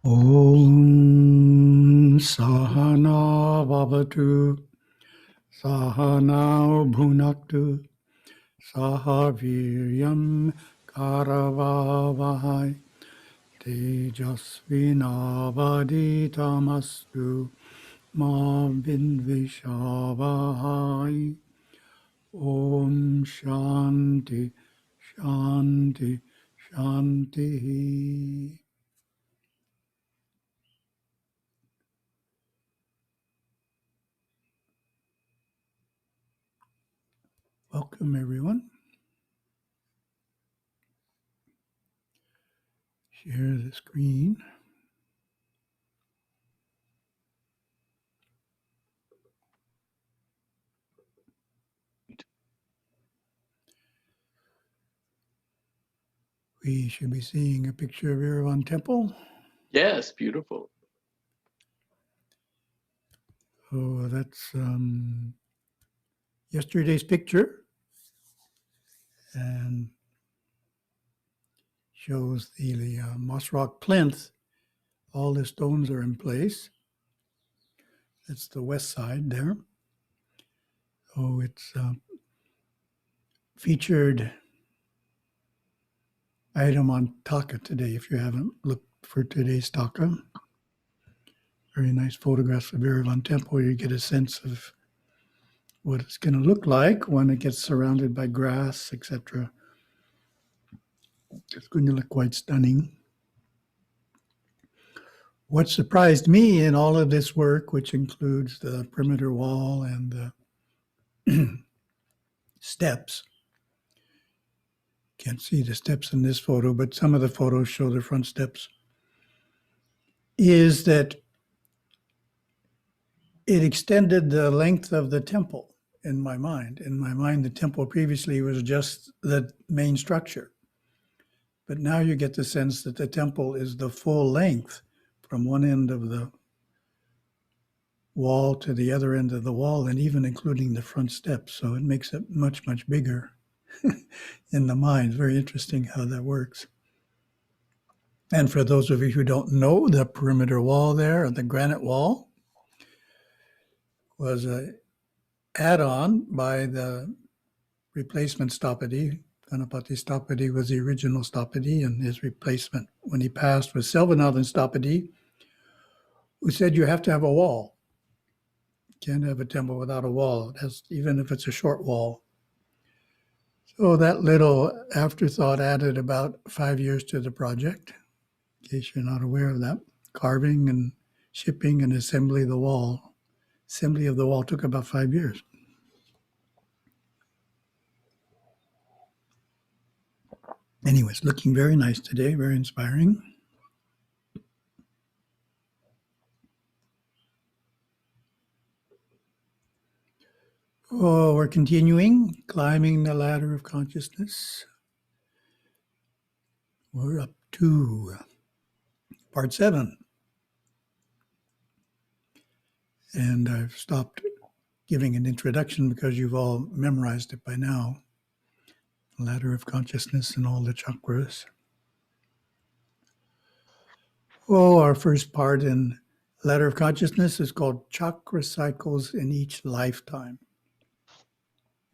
Om Sahana Vavatu Sahana Bhunaktu Sahaviryam Karavavahai Tejasvinavaditamastu Ma Vindvishavahai. Om Shanti Shanti Shanti. Welcome, everyone. Share the screen. We should be seeing a picture of Yerevan Temple. Yes, beautiful. Oh, that's yesterday's picture, and shows the moss rock plinth. All the stones are in place. That's the west side there. Oh, it's featured item on Taka today. If you haven't looked for today's Taka, very nice photographs of Yerevan Temple. You get a sense of what it's going to look like when it gets surrounded by grass, etc. It's going to look quite stunning. What surprised me in all of this work, which includes the perimeter wall and the steps, can't see the steps in this photo, but some of the photos show the front steps, is that it extended the length of the temple in my mind. In my mind, the temple previously was just the main structure. But now you get the sense that the temple is the full length from one end of the wall to the other end of the wall, and even including the front steps. So it makes it much, much bigger in the mind. Very interesting how that works. And for those of you who don't know, the perimeter wall there, the granite wall, was an add-on by the replacement Stapadi. Ganapati Stapadi was the original Stapadi, and his replacement when he passed was Selvanathan Stapadi, who said you have to have a wall. You can't have a temple without a wall, even if it's a short wall. So that little afterthought added about 5 years to the project, in case you're not aware of that. Carving and shipping and assembly of the wall. Assembly of the wall took about 5 years. Anyways, looking very nice today, very inspiring. Oh, we're continuing, climbing the ladder of consciousness. We're up to part 7. And I've stopped giving an introduction because you've all memorized it by now. Ladder of consciousness and all the chakras. Oh, our first part in Ladder of Consciousness is called Chakra Cycles in Each Lifetime.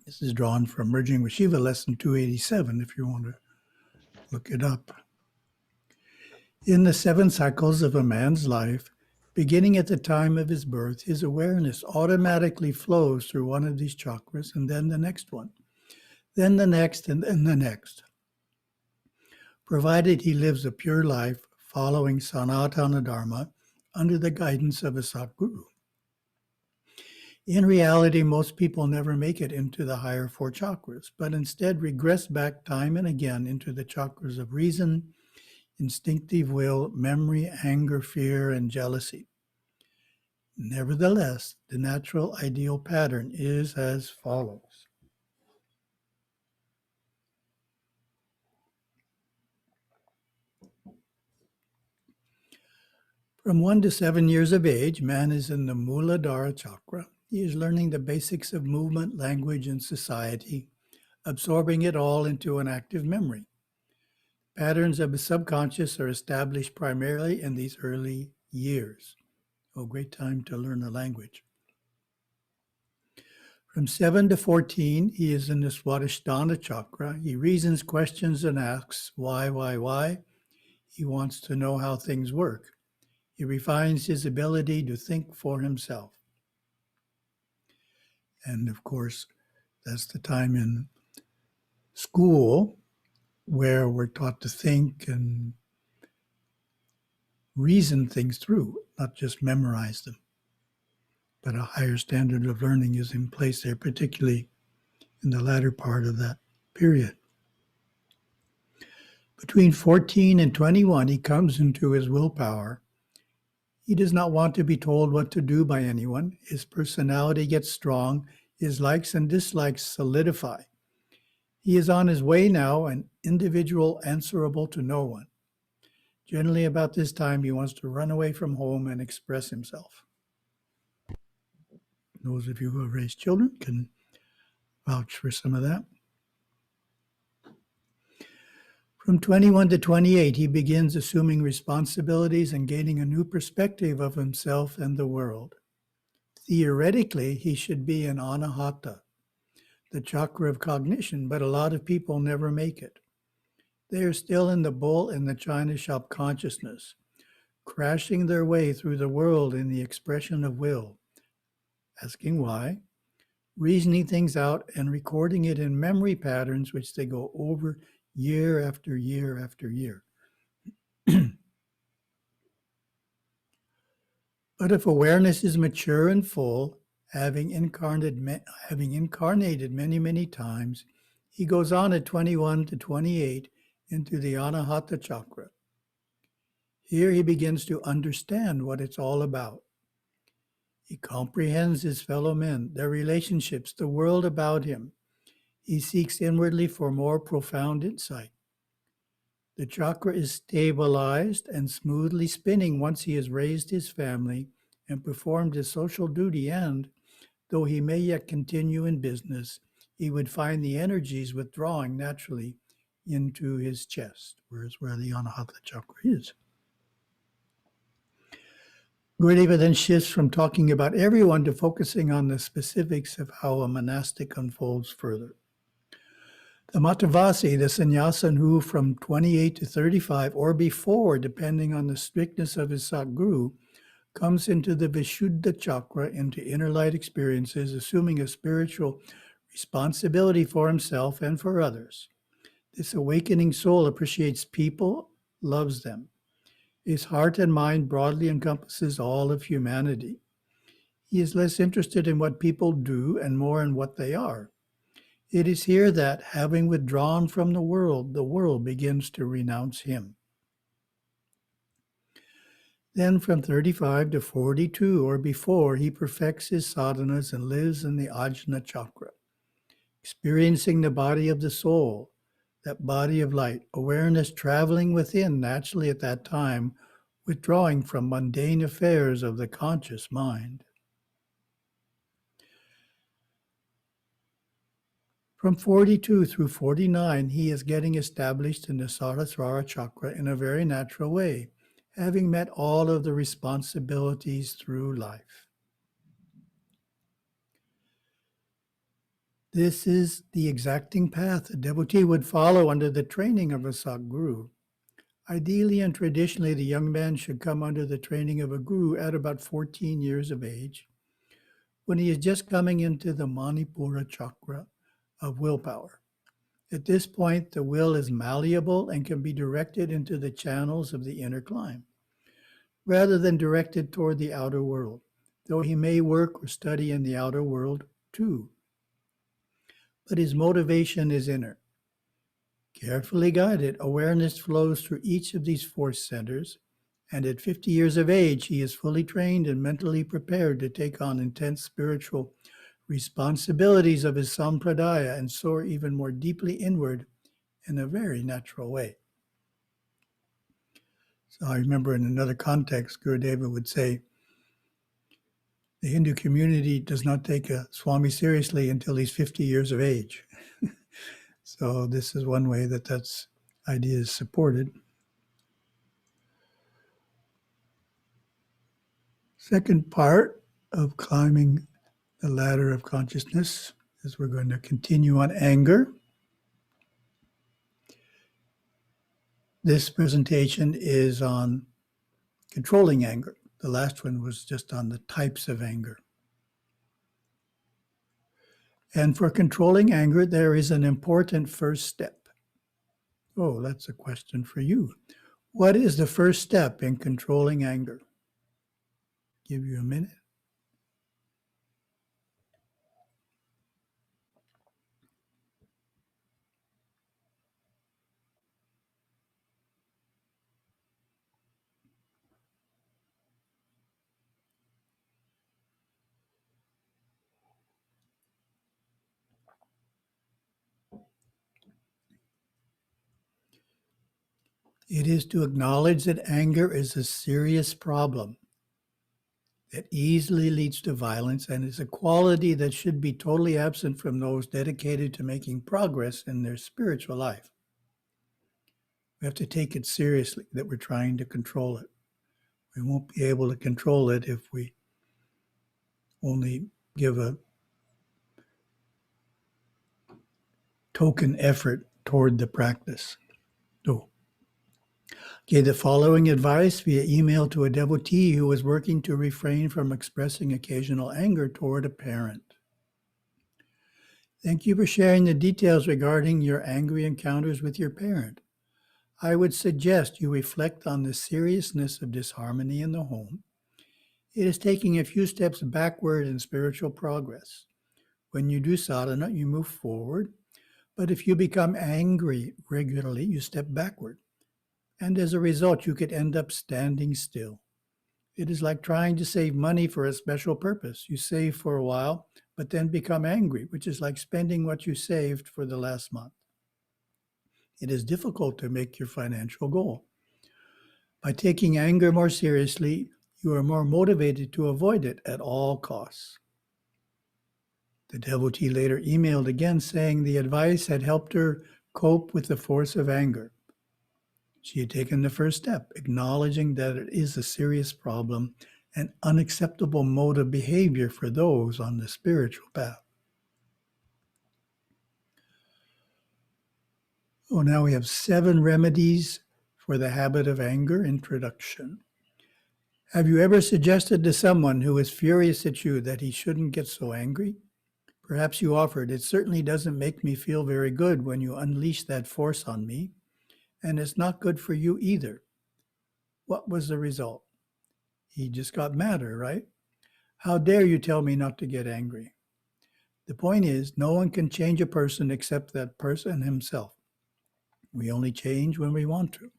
This is drawn from Merging with Shiva, lesson 287, if you want to look it up. In the 7 cycles of a man's life, beginning at the time of his birth, his awareness automatically flows through one of these chakras and then the next one, then the next, and then the next. Provided he lives a pure life following Sanatana Dharma under the guidance of a Satguru. In reality, most people never make it into the higher 4 chakras, but instead regress back time and again into the chakras of reason, instinctive will, memory, anger, fear, and jealousy. Nevertheless, the natural ideal pattern is as follows. From 1 to 7 years of age, man is in the Muladhara chakra. He is learning the basics of movement, language, and society, absorbing it all into an active memory. Patterns of the subconscious are established primarily in these early years. Oh, great time to learn the language. From 7 to 14, he is in the Swadhisthana chakra. He reasons, questions, and asks why. He wants to know how things work. He refines his ability to think for himself. And of course, that's the time in school where we're taught to think and reason things through, not just memorize them. But a higher standard of learning is in place there, particularly in the latter part of that period. Between 14 and 21, he comes into his willpower. He does not want to be told what to do by anyone. His personality gets strong. His likes and dislikes solidify. He is on his way now, an individual answerable to no one. Generally, about this time, he wants to run away from home and express himself. Those of you who have raised children can vouch for some of that. From 21 to 28, he begins assuming responsibilities and gaining a new perspective of himself and the world. Theoretically, he should be an anahata, the chakra of cognition, but a lot of people never make it. They are still in the bull in the china shop consciousness, crashing their way through the world in the expression of will, asking why, reasoning things out, and recording it in memory patterns which they go over year after year after year. But if awareness is mature and full, having incarnated many times, he goes on at 21 to 28 into the Anahata chakra. Here he begins to understand what it's all about. He comprehends his fellow men, their relationships, the world about him. He seeks inwardly for more profound insight. The chakra is stabilized and smoothly spinning once he has raised his family and performed his social duty, and, though he may yet continue in business, he would find the energies withdrawing naturally into his chest, where the Anahata chakra is. Gurudeva then shifts from talking about everyone to focusing on the specifics of how a monastic unfolds further. The Matavasi, the sannyasin who from 28 to 35 or before, depending on the strictness of his Satguru, comes into the Vishuddha chakra, into inner light experiences, assuming a spiritual responsibility for himself and for others. This awakening soul appreciates people, loves them. His heart and mind broadly encompasses all of humanity. He is less interested in what people do and more in what they are. It is here that, having withdrawn from the world begins to renounce him. Then from 35 to 42 or before, he perfects his sadhanas and lives in the Ajna chakra, experiencing the body of the soul, that body of light, awareness traveling within naturally at that time, withdrawing from mundane affairs of the conscious mind. From 42 through 49, he is getting established in the Sahasrara chakra in a very natural way, having met all of the responsibilities through life. This is the exacting path a devotee would follow under the training of a Satguru. Ideally and traditionally, the young man should come under the training of a guru at about 14 years of age, when he is just coming into the Manipura chakra of willpower. At this point, the will is malleable and can be directed into the channels of the inner climb, rather than directed toward the outer world, though he may work or study in the outer world too. But his motivation is inner. Carefully guided, awareness flows through each of these force centers, and at 50 years of age, he is fully trained and mentally prepared to take on intense spiritual responsibilities of his sampradaya and soar even more deeply inward in a very natural way. So I remember in another context, Gurudeva would say, the Hindu community does not take a Swami seriously until he's 50 years of age. So this is one way that's idea is supported. Second part of climbing the ladder of consciousness is we're going to continue on anger. This presentation is on controlling anger. The last one was just on the types of anger. And for controlling anger, there is an important first step. Oh, that's a question for you. What is the first step in controlling anger? Give you a minute. It is to acknowledge that anger is a serious problem that easily leads to violence and is a quality that should be totally absent from those dedicated to making progress in their spiritual life. We have to take it seriously that we're trying to control it. We won't be able to control it if we only give a token effort toward the practice. So, gave the following advice via email to a devotee who was working to refrain from expressing occasional anger toward a parent. Thank you for sharing the details regarding your angry encounters with your parent. I would suggest you reflect on the seriousness of disharmony in the home. It is taking a few steps backward in spiritual progress. When you do sadhana, you move forward, but if you become angry regularly, you step backward. And as a result, you could end up standing still. It is like trying to save money for a special purpose. You save for a while, but then become angry, which is like spending what you saved for the last month. It is difficult to make your financial goal. By taking anger more seriously, you are more motivated to avoid it at all costs. The devotee later emailed again saying the advice had helped her cope with the force of anger. She had taken the first step, acknowledging that it is a serious problem and unacceptable mode of behavior for those on the spiritual path. Oh, now we have 7 remedies for the habit of anger. Introduction. Have you ever suggested to someone who is furious at you that he shouldn't get so angry? Perhaps you offered, it certainly doesn't make me feel very good when you unleash that force on me, and it's not good for you either. What was the result? He just got madder, right? How dare you tell me not to get angry? The point is, no one can change a person except that person himself. We only change when we want to.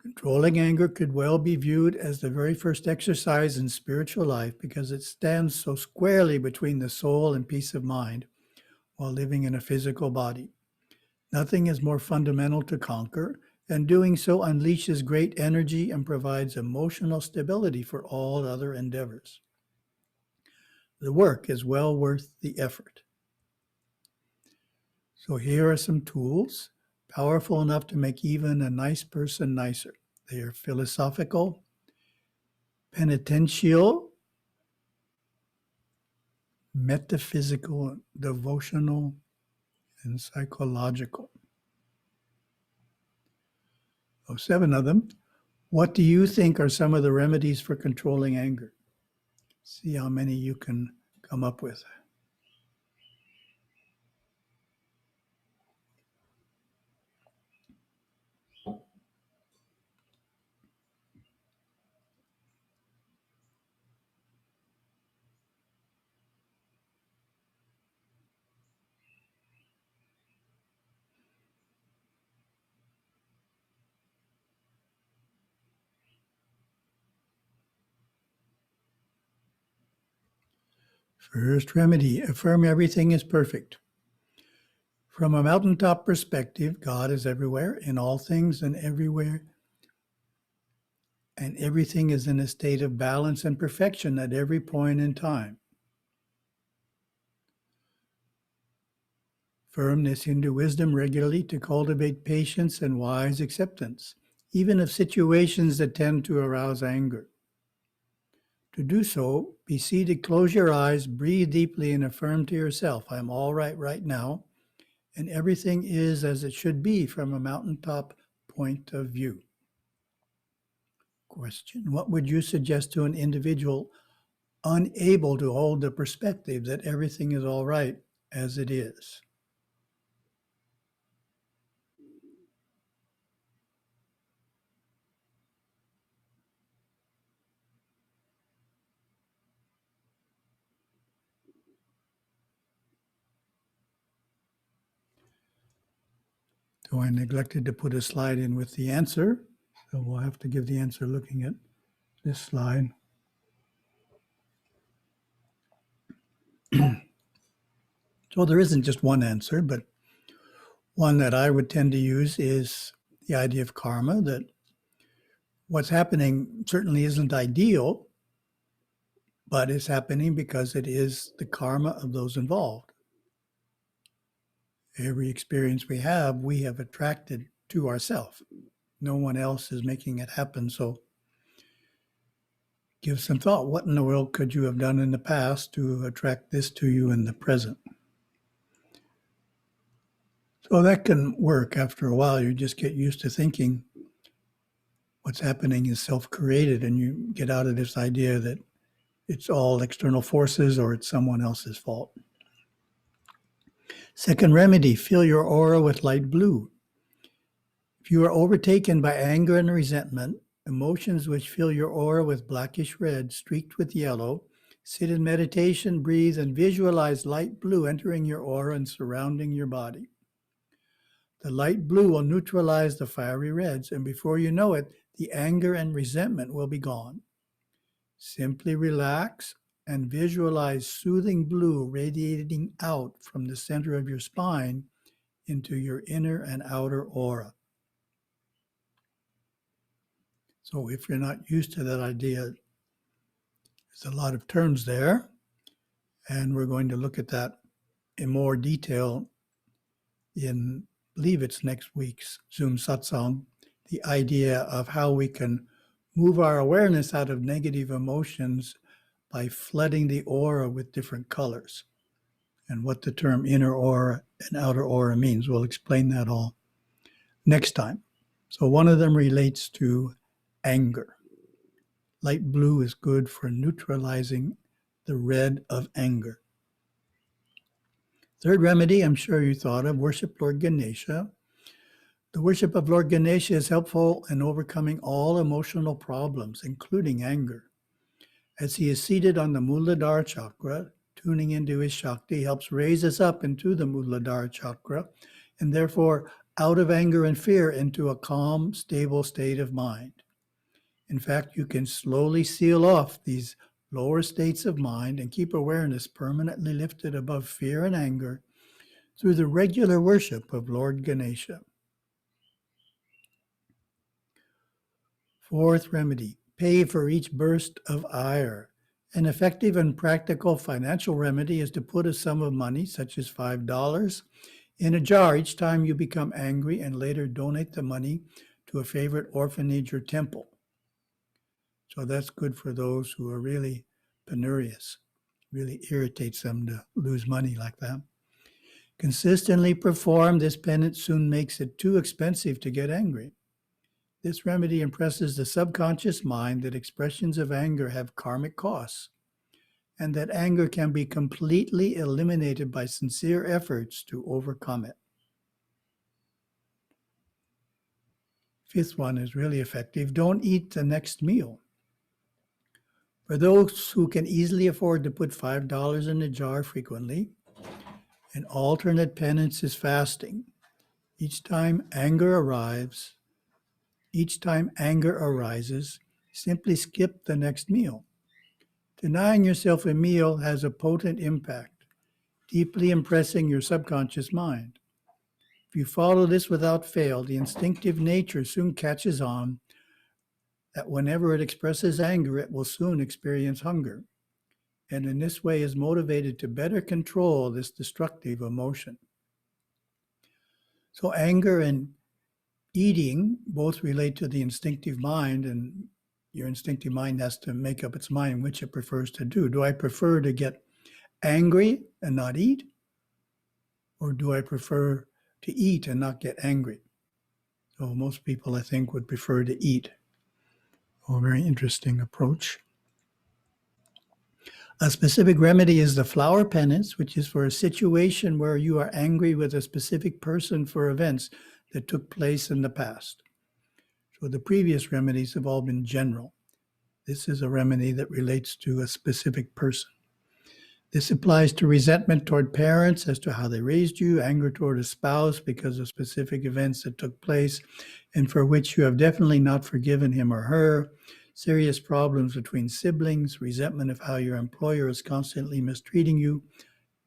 Controlling anger could well be viewed as the very first exercise in spiritual life because it stands so squarely between the soul and peace of mind while living in a physical body. Nothing is more fundamental to conquer, and doing so unleashes great energy and provides emotional stability for all other endeavors. The work is well worth the effort. So here are some tools, powerful enough to make even a nice person nicer. They are philosophical, penitential, metaphysical, devotional, and psychological. 7 of them. What do you think are some of the remedies for controlling anger? See how many you can come up with. First remedy, affirm everything is perfect. From a mountaintop perspective, God is everywhere, in all things and everywhere, and everything is in a state of balance and perfection at every point in time. Firmness into wisdom regularly to cultivate patience and wise acceptance, even of situations that tend to arouse anger. To do so, be seated, close your eyes, breathe deeply, and affirm to yourself, I am all right now, and everything is as it should be from a mountaintop point of view. Question: what would you suggest to an individual unable to hold the perspective that everything is all right as it is? So I neglected to put a slide in with the answer, so we'll have to give the answer looking at this slide. So there isn't just one answer, but one that I would tend to use is the idea of karma, that what's happening certainly isn't ideal, but it's happening because it is the karma of those involved. Every experience we have attracted to ourselves. No one else is making it happen. So give some thought. What in the world could you have done in the past to attract this to you in the present? So that can work after a while. You just get used to thinking what's happening is self-created, and you get out of this idea that it's all external forces or it's someone else's fault. Second remedy, fill your aura with light blue. If you are overtaken by anger and resentment, emotions which fill your aura with blackish red streaked with yellow, sit in meditation, breathe, and visualize light blue entering your aura and surrounding your body. The light blue will neutralize the fiery reds, and before you know it, the anger and resentment will be gone. Simply relax and visualize soothing blue radiating out from the center of your spine into your inner and outer aura. So if you're not used to that idea, there's a lot of terms there, and we're going to look at that in more detail in, I believe it's next week's Zoom satsang, the idea of how we can move our awareness out of negative emotions by flooding the aura with different colors, and what the term inner aura and outer aura means. We'll explain that all next time. So one of them relates to anger. Light blue is good for neutralizing the red of anger. Third remedy, I'm sure you thought of, worship Lord Ganesha. The worship of Lord Ganesha is helpful in overcoming all emotional problems, including anger. As he is seated on the Muladhara chakra, tuning into his Shakti helps raise us up into the Muladhara chakra, and therefore out of anger and fear into a calm, stable state of mind. In fact, you can slowly seal off these lower states of mind and keep awareness permanently lifted above fear and anger through the regular worship of Lord Ganesha. Fourth remedy, pay for each burst of ire. An effective and practical financial remedy is to put a sum of money, such as $5, in a jar each time you become angry, and later donate the money to a favorite orphanage or temple. So that's good for those who are really penurious. Really irritates them to lose money like that. Consistently perform this penance soon makes it too expensive to get angry. This remedy impresses the subconscious mind that expressions of anger have karmic costs, and that anger can be completely eliminated by sincere efforts to overcome it. Fifth one is really effective. Don't eat the next meal. For those who can easily afford to put $5 in a jar frequently, an alternate penance is fasting. Each time anger arises, simply skip the next meal. Denying yourself a meal has a potent impact, deeply impressing your subconscious mind. If you follow this without fail, the instinctive nature soon catches on that whenever it expresses anger, it will soon experience hunger, and in this way is motivated to better control this destructive emotion. So anger and eating both relate to the instinctive mind, and your instinctive mind has to make up its mind which it prefers to do. Do I prefer to get angry and not eat? Or do I prefer to eat and not get angry? So most people, I think, would prefer to eat. A very interesting approach. A specific remedy is the flower penance, which is for a situation where you are angry with a specific person for events that took place in the past. So the previous remedies have all been general. This is a remedy that relates to a specific person. This applies to resentment toward parents as to how they raised you, anger toward a spouse because of specific events that took place and for which you have definitely not forgiven him or her, serious problems between siblings, resentment of how your employer is constantly mistreating you,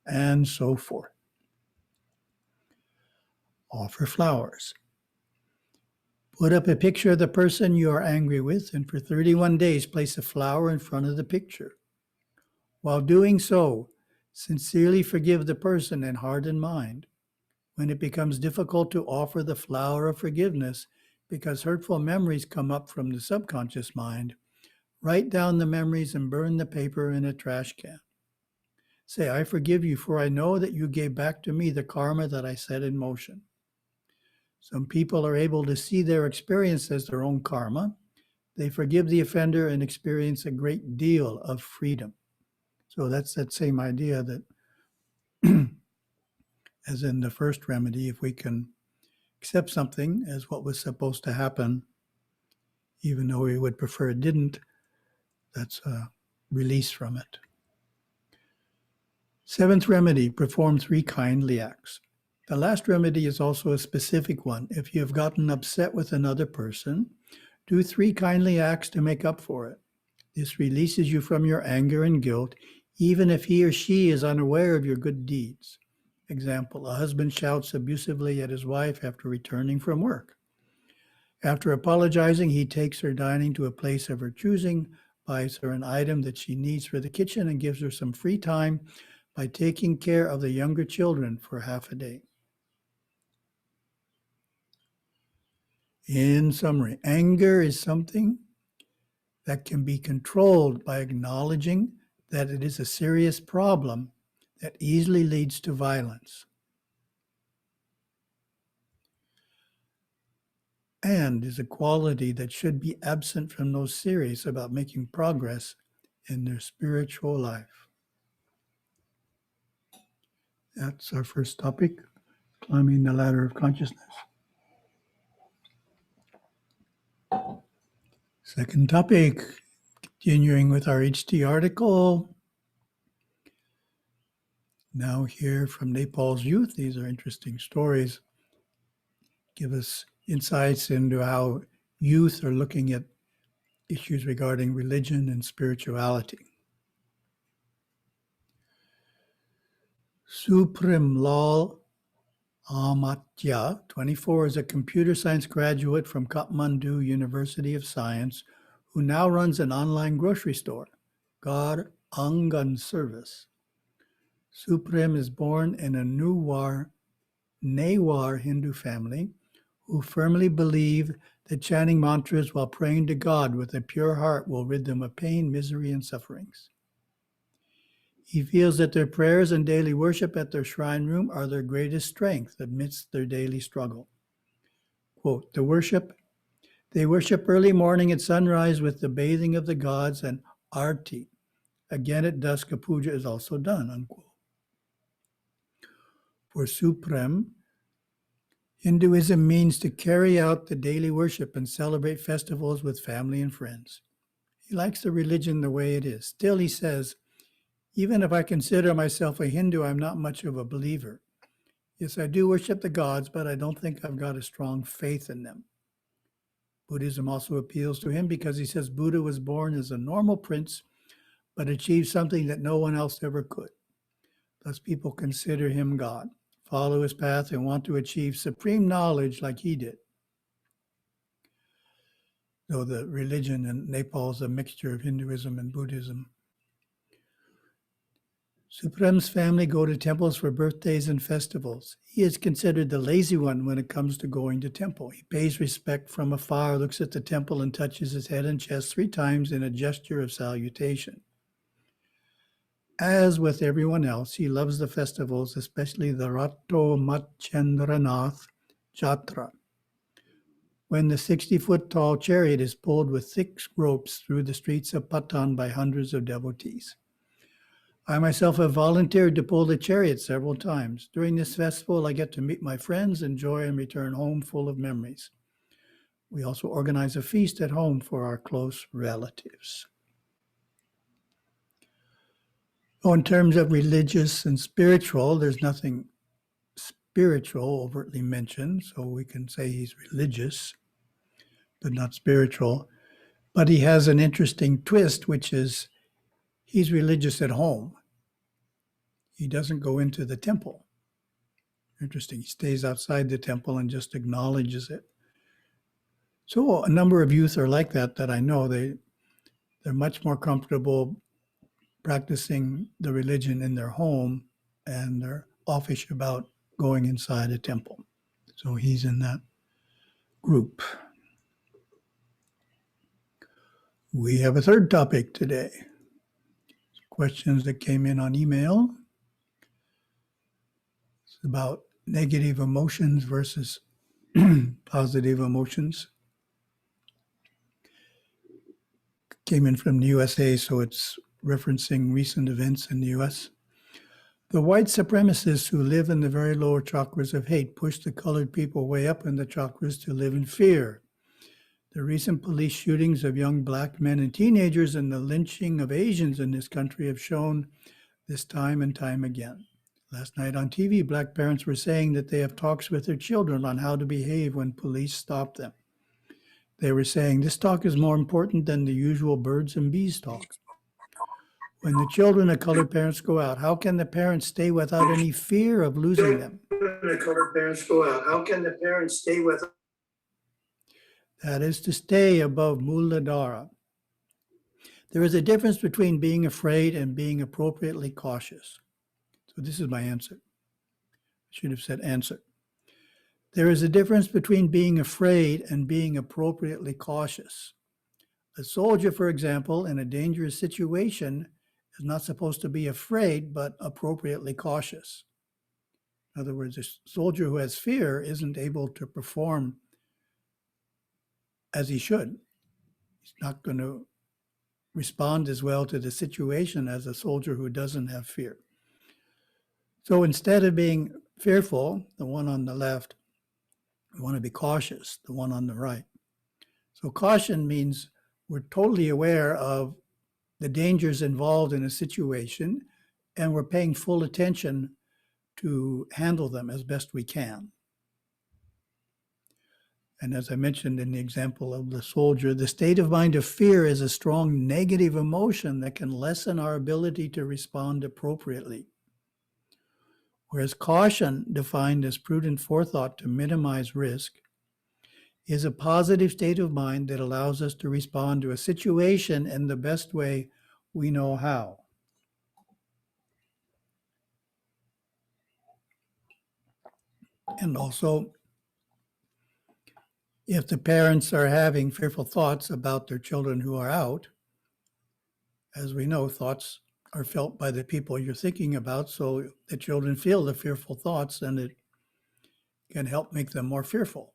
and so forth. Offer flowers. Put up a picture of the person you are angry with, and for 31 days, place a flower in front of the picture. While doing so, sincerely forgive the person in heart and mind. When it becomes difficult to offer the flower of forgiveness because hurtful memories come up from the subconscious mind, write down the memories and burn the paper in a trash can. Say, I forgive you, for I know that you gave back to me the karma that I set in motion. Some people are able to see their experience as their own karma. They forgive the offender and experience a great deal of freedom. So that's that same idea that, as in the first remedy, if we can accept something as what was supposed to happen, even though we would prefer it didn't, that's a release from it. Seventh remedy, perform 3 kindly acts. The last remedy is also a specific one. If you have gotten upset with another person, do 3 kindly acts to make up for it. This releases you from your anger and guilt, even if he or she is unaware of your good deeds. Example, a husband shouts abusively at his wife after returning from work. After apologizing, he takes her dining to a place of her choosing, buys her an item that she needs for the kitchen, and gives her some free time by taking care of the younger children for half a day. In summary, anger is something that can be controlled by acknowledging that it is a serious problem that easily leads to violence, and is a quality that should be absent from those serious about making progress in their spiritual life. That's our first topic, climbing the ladder of consciousness. Second topic, continuing with our HT article. Now here from Nepal's youth. These are interesting stories. Give us insights into how youth are looking at issues regarding religion and spirituality. Suprem Lal Amatya, 24, is a computer science graduate from Kathmandu University of Science who now runs an online grocery store, Gar Angan Service. Suprem is born in a Newar Hindu family who firmly believe that chanting mantras while praying to God with a pure heart will rid them of pain, misery, and sufferings. He feels that their prayers and daily worship at their shrine room are their greatest strength amidst their daily struggle. Quote, they worship early morning at sunrise with the bathing of the gods and arti. Again at dusk, a puja is also done, unquote. For Suprem, Hinduism means to carry out the daily worship and celebrate festivals with family and friends. He likes the religion the way it is. Still, he says, even if I consider myself a Hindu, I'm not much of a believer. Yes, I do worship the gods, but I don't think I've got a strong faith in them. Buddhism also appeals to him because he says Buddha was born as a normal prince, but achieved something that no one else ever could. Thus, people consider him God, follow his path, and want to achieve supreme knowledge like he did. Though the religion in Nepal is a mixture of Hinduism and Buddhism. Suprem's family go to temples for birthdays and festivals. He is considered the lazy one when it comes to going to temple. He pays respect from afar, looks at the temple, and touches his head and chest 3 times in a gesture of salutation. As with everyone else, he loves the festivals, especially the Rato Machendranath Jatra, when the 60-foot-tall chariot is pulled with thick ropes through the streets of Patan by hundreds of devotees. I myself have volunteered to pull the chariot several times. During this festival, I get to meet my friends, enjoy, and return home full of memories. We also organize a feast at home for our close relatives. In terms of religious and spiritual, there's nothing spiritual overtly mentioned, so we can say he's religious, but not spiritual. But he has an interesting twist, which is he's religious at home. He doesn't go into the temple. Interesting. He stays outside the temple and just acknowledges it. So a number of youth are like that I know. They're much more comfortable practicing the religion in their home, and they're offish about going inside a temple. So he's in that group. We have a third topic today. Questions that came in on email. It's about negative emotions versus positive emotions. Came in from the USA, so it's referencing recent events in the US. The white supremacists who live in the very lower chakras of hate push the colored people way up in the chakras to live in fear. The recent police shootings of young black men and teenagers and the lynching of Asians in this country have shown this time and time again. Last night on TV, black parents were saying that they have talks with their children on how to behave when police stop them. They were saying this talk is more important than the usual birds and bees talk. When the children of colored parents go out, how can the parents stay without any fear of losing them? The colored parents go out. How can the parents stay without? That is to stay above Muladhara. There is a difference between being afraid and being appropriately cautious. So this is my answer. I should have said answer. There is a difference between being afraid and being appropriately cautious. A soldier, for example, in a dangerous situation is not supposed to be afraid, but appropriately cautious. In other words, a soldier who has fear isn't able to perform as he should. He's not going to respond as well to the situation as a soldier who doesn't have fear. So instead of being fearful, the one on the left, we want to be cautious, the one on the right. So caution means we're totally aware of the dangers involved in a situation, and we're paying full attention to handle them as best we can. And as I mentioned in the example of the soldier, the state of mind of fear is a strong negative emotion that can lessen our ability to respond appropriately. Whereas caution, defined as prudent forethought to minimize risk, is a positive state of mind that allows us to respond to a situation in the best way we know how. And also, if the parents are having fearful thoughts about their children who are out, as we know, thoughts are felt by the people you're thinking about, so the children feel the fearful thoughts, and it can help make them more fearful.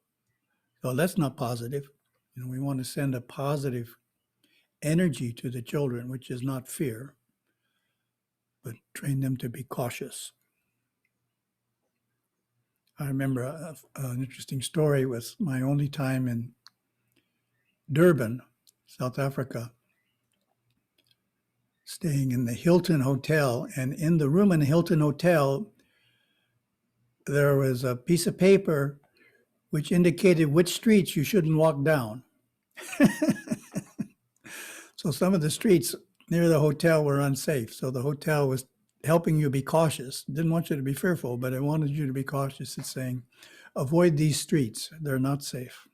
So that's not positive. We want to send a positive energy to the children, which is not fear, but train them to be cautious. I remember an interesting story with my only time in Durban, South Africa, staying in the Hilton Hotel. And in the room in the Hilton Hotel, there was a piece of paper which indicated which streets you shouldn't walk down. So some of the streets near the hotel were unsafe. So the hotel was helping you be cautious. Didn't want you to be fearful, but it wanted you to be cautious. It's saying, avoid these streets. They're not safe.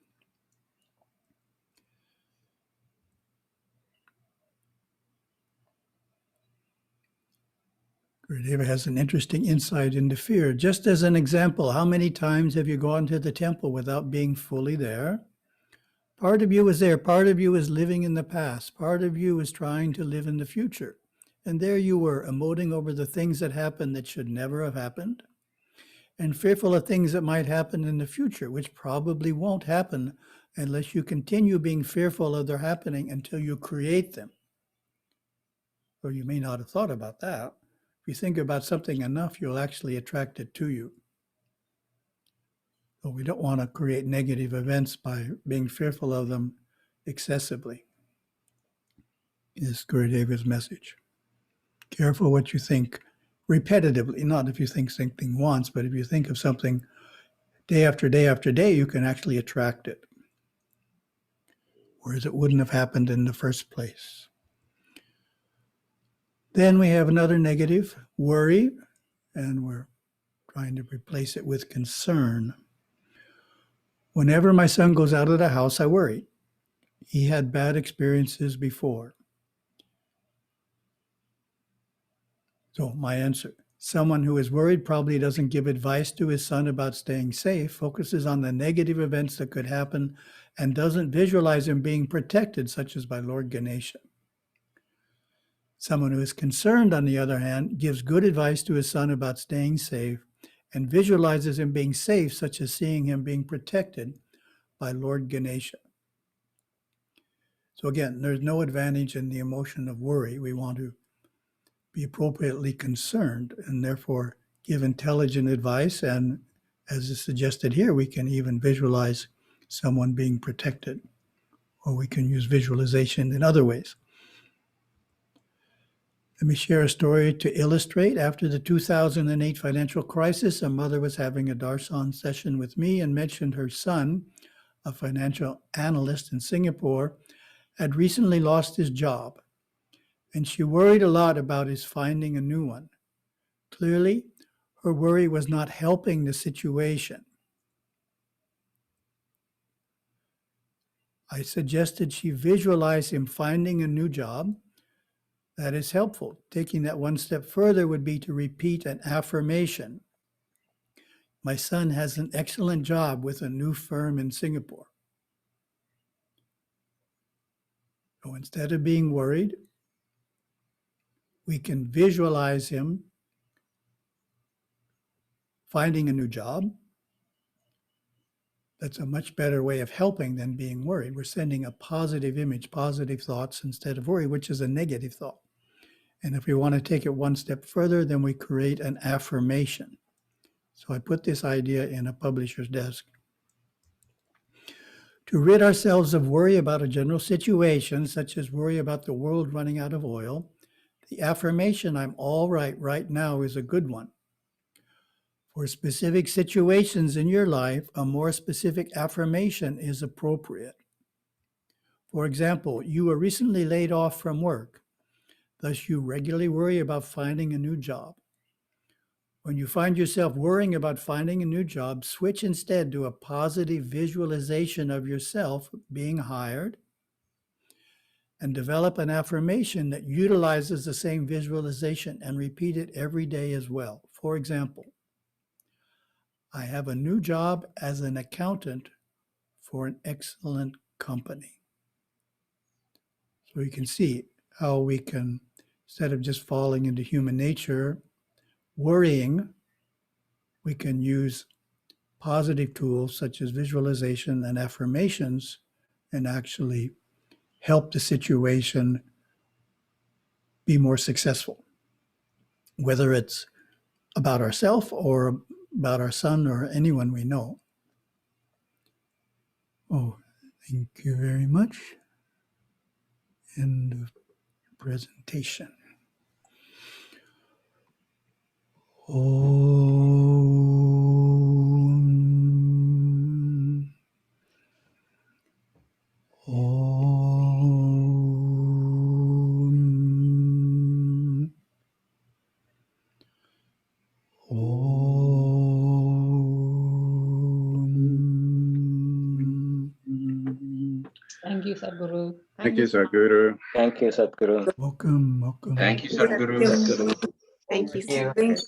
Gurudeva has an interesting insight into fear. Just as an example, how many times have you gone to the temple without being fully there? Part of you is there. Part of you is living in the past. Part of you is trying to live in the future. And there you were, emoting over the things that happened that should never have happened, and fearful of things that might happen in the future, which probably won't happen unless you continue being fearful of their happening until you create them. Or you may not have thought about that. If you think about something enough, you'll actually attract it to you. But we don't want to create negative events by being fearful of them excessively, is Gurudeva's message. Careful what you think repetitively, not if you think something once, but if you think of something day after day after day, you can actually attract it, whereas it wouldn't have happened in the first place. Then we have another negative, worry, and we're trying to replace it with concern. Whenever my son goes out of the house, I worry. He had bad experiences before. So my answer, someone who is worried probably doesn't give advice to his son about staying safe, focuses on the negative events that could happen, and doesn't visualize him being protected, such as by Lord Ganesha. Someone who is concerned, on the other hand, gives good advice to his son about staying safe and visualizes him being safe, such as seeing him being protected by Lord Ganesha. So again, there's no advantage in the emotion of worry. We want to be appropriately concerned and therefore give intelligent advice. And as is suggested here, we can even visualize someone being protected, or we can use visualization in other ways. Let me share a story to illustrate. After the 2008 financial crisis, a mother was having a darshan session with me and mentioned her son, a financial analyst in Singapore, had recently lost his job, and she worried a lot about his finding a new one. Clearly, her worry was not helping the situation. I suggested she visualize him finding a new job. That is helpful. Taking that one step further would be to repeat an affirmation. My son has an excellent job with a new firm in Singapore. So instead of being worried, we can visualize him finding a new job. That's a much better way of helping than being worried. We're sending a positive image, positive thoughts instead of worry, which is a negative thought. And if we want to take it one step further, then we create an affirmation. So I put this idea in a publisher's desk. To rid ourselves of worry about a general situation, such as worry about the world running out of oil, the affirmation, "I'm all right now," is a good one. For specific situations in your life, a more specific affirmation is appropriate. For example, you were recently laid off from work. Thus, you regularly worry about finding a new job. When you find yourself worrying about finding a new job, switch instead to a positive visualization of yourself being hired, and develop an affirmation that utilizes the same visualization and repeat it every day as well. For example, I have a new job as an accountant for an excellent company. So you can see how we can, instead of just falling into human nature, worrying, we can use positive tools such as visualization and affirmations and actually help the situation be more successful, whether it's about ourselves or about our son or anyone we know. Oh, thank you very much. End of presentation. Om. Om. Om. Thank you, Satguru. Thank you, Sadhguru. Thank you, Satguru. Welcome, welcome. Thank you, Satguru. Thank you. Thank you. Thank